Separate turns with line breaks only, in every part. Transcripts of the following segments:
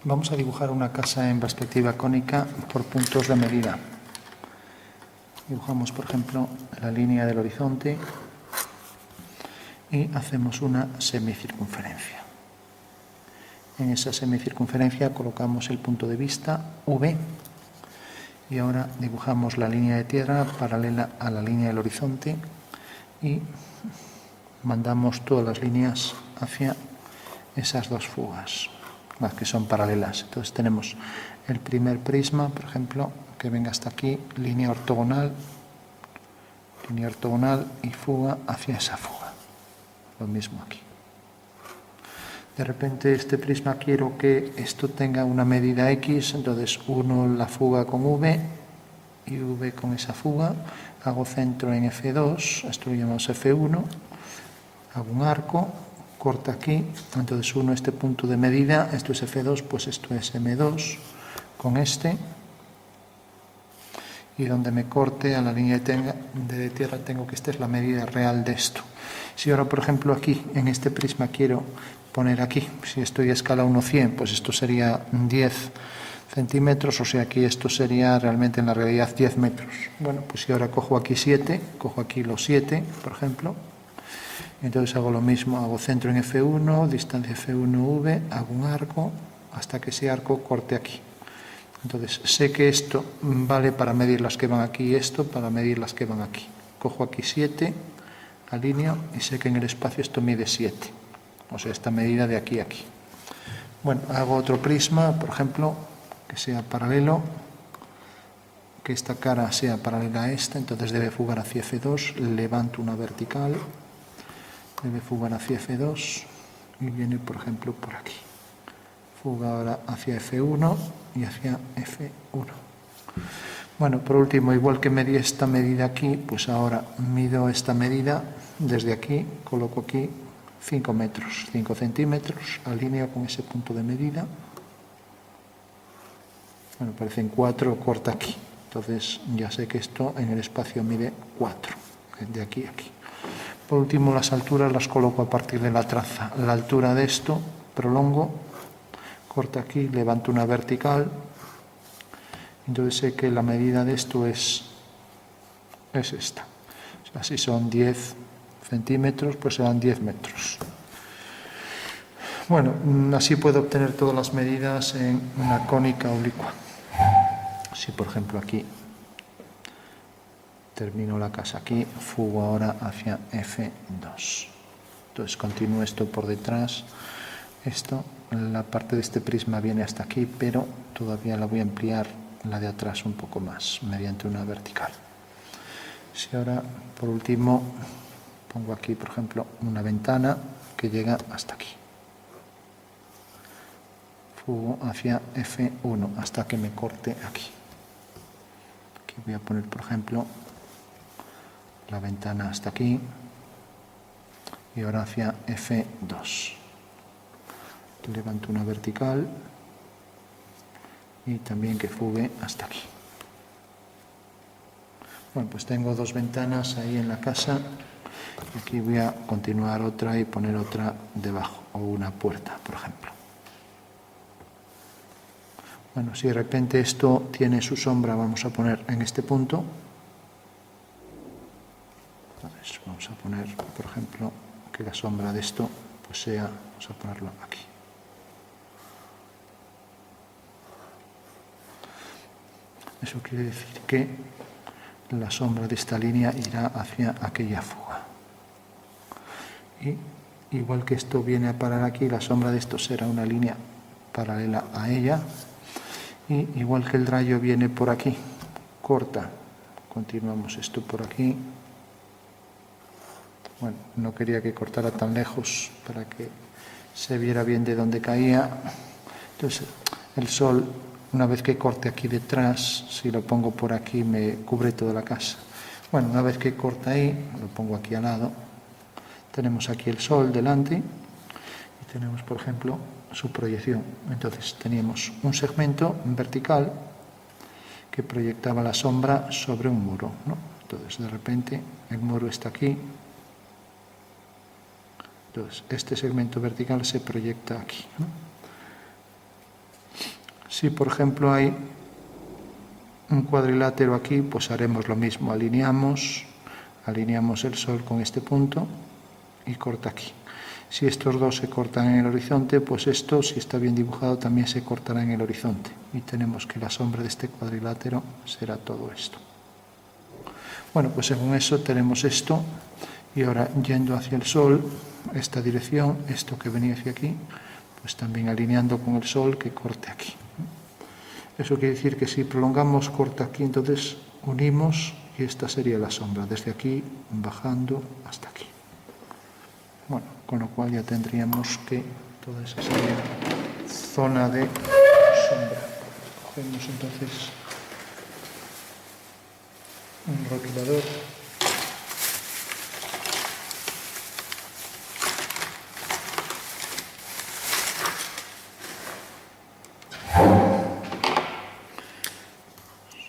Vamos a dibujar una casa en perspectiva cónica por puntos de medida. Dibujamos, por ejemplo, la línea del horizonte y hacemos una semicircunferencia. En esa semicircunferencia colocamos el punto de vista V y ahora dibujamos la línea de tierra paralela a la línea del horizonte y mandamos todas las líneas hacia esas dos fugas, las que son paralelas. Entonces tenemos el primer prisma, por ejemplo, que venga hasta aquí, línea ortogonal y fuga hacia esa fuga. Lo mismo aquí. De repente este prisma quiero que esto tenga una medida X, entonces uno la fuga con V y V con esa fuga, hago centro en F2, esto lo llamamos F1, hago un arco, corta aquí, entonces uno este punto de medida, esto es F2, pues esto es M2 con este, y donde me corte a la línea de tierra tengo que esta es la medida real de esto. Si ahora, por ejemplo, aquí en este prisma quiero poner aquí, si estoy a escala 1:100, pues esto sería 10 centímetros, o sea, aquí esto sería realmente en la realidad 10 metros. Bueno, pues si ahora cojo aquí 7, cojo aquí los 7, por ejemplo, entonces hago lo mismo, hago centro en F1, distancia F1V, hago un arco, hasta que ese arco corte aquí. Entonces sé que esto vale para medir las que van aquí y esto para medir las que van aquí. Cojo aquí 7, alineo y sé que en el espacio esto mide 7. O sea, esta medida de aquí a aquí. Bueno, hago otro prisma, por ejemplo, que sea paralelo, que esta cara sea paralela a esta, entonces debe fugar hacia F2, levanto una vertical, debe fugar hacia F2 y viene, por ejemplo, por aquí. Fuga ahora hacia F1 y hacia F1. Bueno, por último, igual que medí esta medida aquí, pues ahora mido esta medida desde aquí, coloco aquí 5 metros, 5 centímetros, alineo con ese punto de medida. Bueno, parecen 4, corta aquí. Entonces ya sé que esto en el espacio mide 4, de aquí a aquí. Por último, las alturas las coloco a partir de la traza. La altura de esto, prolongo, corta aquí, levanto una vertical. Entonces sé que la medida de esto es esta. O sea, si son 10 centímetros, pues serán 10 metros. Bueno, así puedo obtener todas las medidas en una cónica oblicua. Si, por ejemplo, aquí termino la casa aquí, fugo ahora hacia F2. Entonces continúo esto por detrás. Esto, la parte de este prisma viene hasta aquí, pero todavía la voy a ampliar la de atrás un poco más, mediante una vertical. Si ahora, por último, pongo aquí, por ejemplo, una ventana que llega hasta aquí. Fugo hacia F1 hasta que me corte aquí. Aquí voy a poner, por ejemplo, la ventana hasta aquí y ahora hacia F2. Levanto una vertical y también que fugue hasta aquí. Bueno, pues tengo dos ventanas ahí en la casa y aquí voy a continuar otra y poner otra debajo, o una puerta, por ejemplo. Bueno, si de repente esto tiene su sombra, vamos a poner en este punto. Entonces vamos a poner, por ejemplo, que la sombra de esto pues sea, vamos a ponerlo aquí. Eso quiere decir que la sombra de esta línea irá hacia aquella fuga. Y igual que esto viene a parar aquí, la sombra de esto será una línea paralela a ella. Y igual que el rayo viene por aquí, corta, continuamos esto por aquí. Bueno, no quería que cortara tan lejos para que se viera bien de dónde caía. Entonces, el sol, una vez que corte aquí detrás, si lo pongo por aquí, me cubre toda la casa. Bueno, una vez que corta ahí, lo pongo aquí al lado, tenemos aquí el sol delante y tenemos, por ejemplo, su proyección. Entonces teníamos un segmento vertical que proyectaba la sombra sobre un muro, ¿no? Entonces de repente el muro está aquí. Entonces este segmento vertical se proyecta aquí, ¿no? Si por ejemplo hay un cuadrilátero aquí, pues haremos lo mismo, alineamos el Sol con este punto y corta aquí. Si estos dos se cortan en el horizonte, pues esto, si está bien dibujado, también se cortará en el horizonte. Y tenemos que la sombra de este cuadrilátero será todo esto. Bueno, pues según eso tenemos esto. Y ahora, yendo hacia el Sol, esta dirección, esto que venía hacia aquí, pues también alineando con el Sol que corte aquí. Eso quiere decir que si prolongamos, corta aquí, entonces unimos y esta sería la sombra, desde aquí bajando hasta aquí. Bueno, con lo cual ya tendríamos que toda esa sería zona de sombra. Cogemos entonces un rotulador.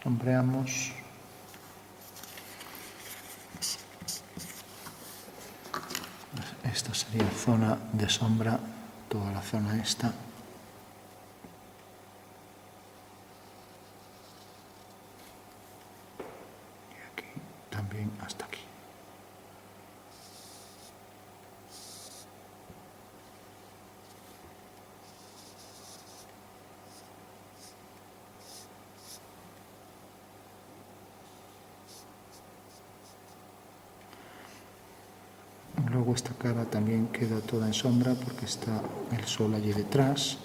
Sombreamos. Esta sería zona de sombra, toda la zona esta. Y aquí también hasta aquí. Luego esta cara también queda toda en sombra porque está el Sol allí detrás.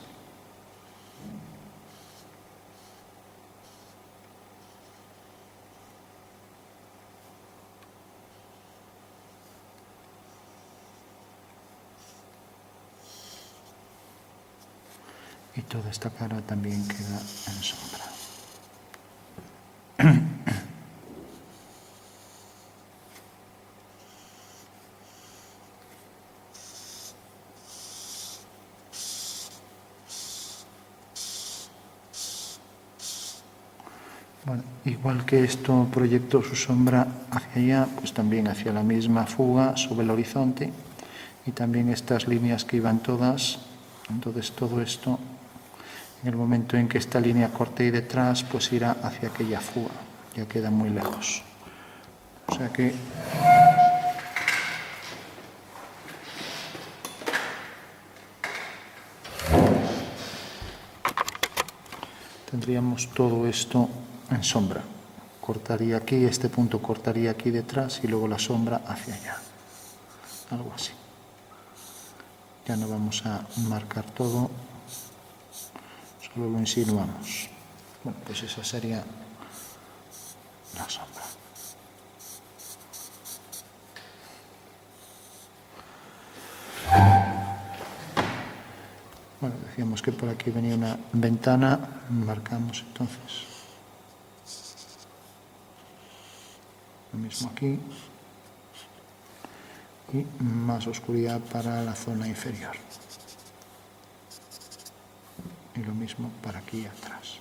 Y toda esta cara también queda en sombra. Bueno, igual que esto proyectó su sombra hacia allá, pues también hacia la misma fuga sobre el horizonte y también estas líneas que iban todas, entonces todo esto, en el momento en que esta línea corte y detrás, pues irá hacia aquella fuga, ya queda muy lejos. O sea que tendríamos todo esto en sombra. Cortaría aquí, este punto cortaría aquí detrás y luego la sombra hacia allá. Algo así. Ya no vamos a marcar todo, solo lo insinuamos. Bueno, pues esa sería la sombra. Bueno, decíamos que por aquí venía una ventana, marcamos entonces lo mismo aquí y más oscuridad para la zona inferior y lo mismo para aquí atrás.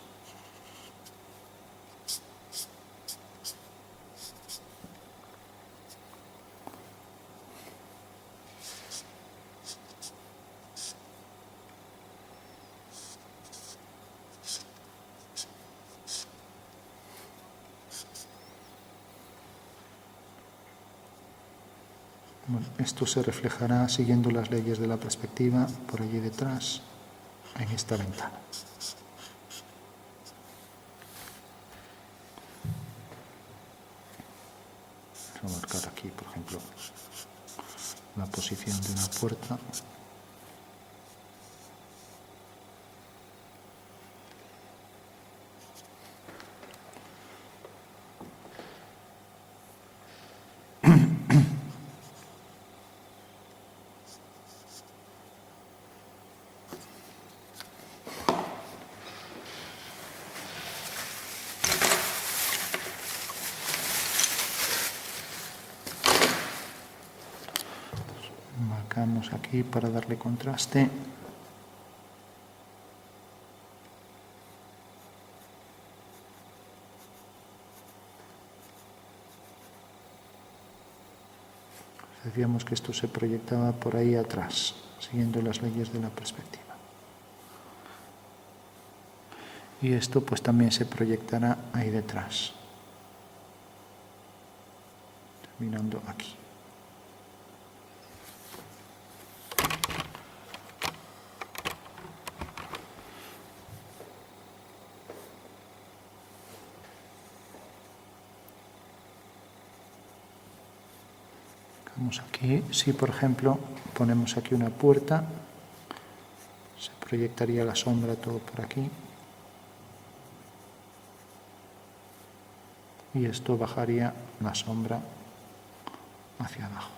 Bueno, esto se reflejará siguiendo las leyes de la perspectiva por allí detrás, en esta ventana. Voy a marcar aquí, por ejemplo, la posición de una puerta. Marcamos aquí para darle contraste. Decíamos que esto se proyectaba por ahí atrás, siguiendo las leyes de la perspectiva. y esto pues también se proyectará ahí detrás, terminando aquí. Vamos aquí, si por ejemplo ponemos aquí una puerta, se proyectaría la sombra todo por aquí y esto bajaría la sombra hacia abajo.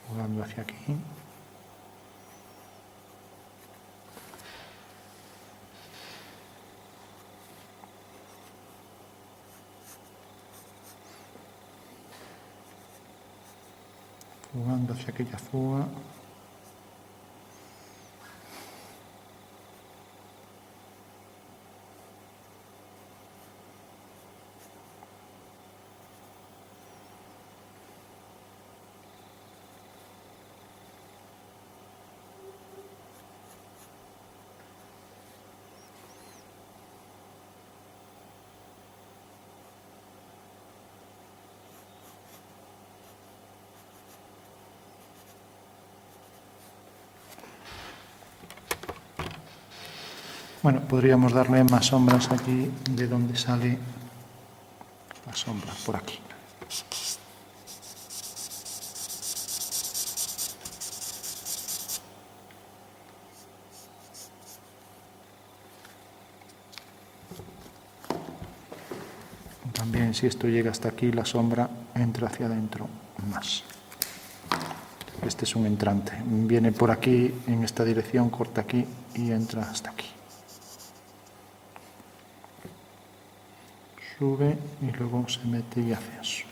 Jugando hacia aquí. Jugando hacia aquella fuga. Bueno, podríamos darle más sombras aquí de donde sale la sombra, por aquí. También si esto llega hasta aquí, la sombra entra hacia adentro más. Este es un entrante. Viene por aquí, en esta dirección, corta aquí y entra hasta aquí. Sube y luego se mete y hace eso.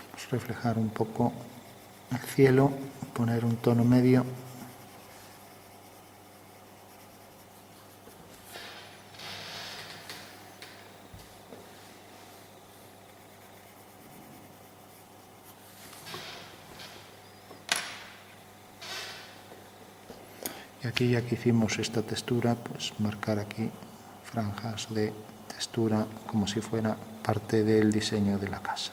Vamos a reflejar un poco el cielo, poner un tono medio. Y aquí ya que hicimos esta textura, pues marcar aquí franjas de textura como si fuera parte del diseño de la casa.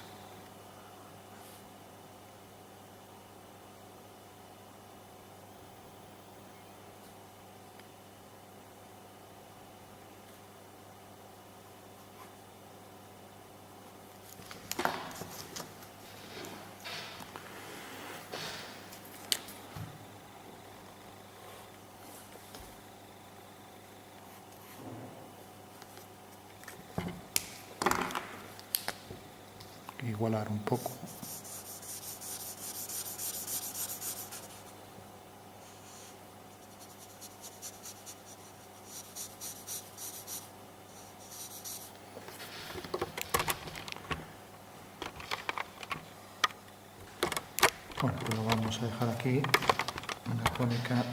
Igualar un poco. Bueno, pues lo vamos a dejar aquí, una tónica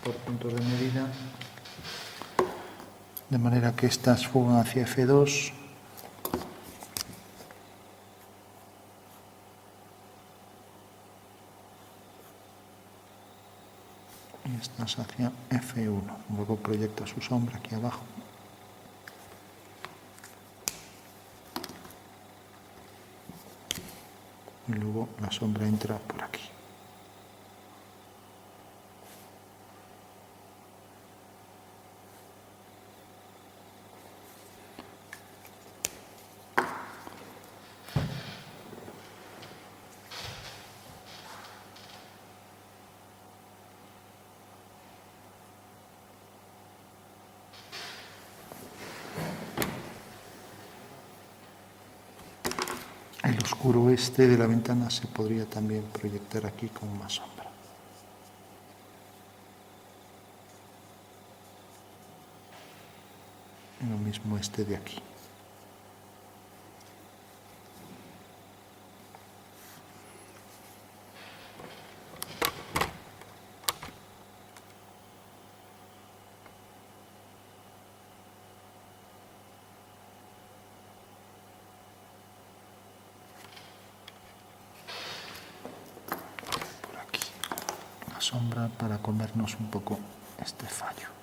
por puntos de medida, de manera que estas fugan hacia F2. Y estas hacia F1. Luego proyecta su sombra aquí abajo. Y luego la sombra entra por aquí. Y oscuro este de la ventana se podría también proyectar aquí con más sombra. Y lo mismo este de aquí. Sombra para comernos un poco este fallo.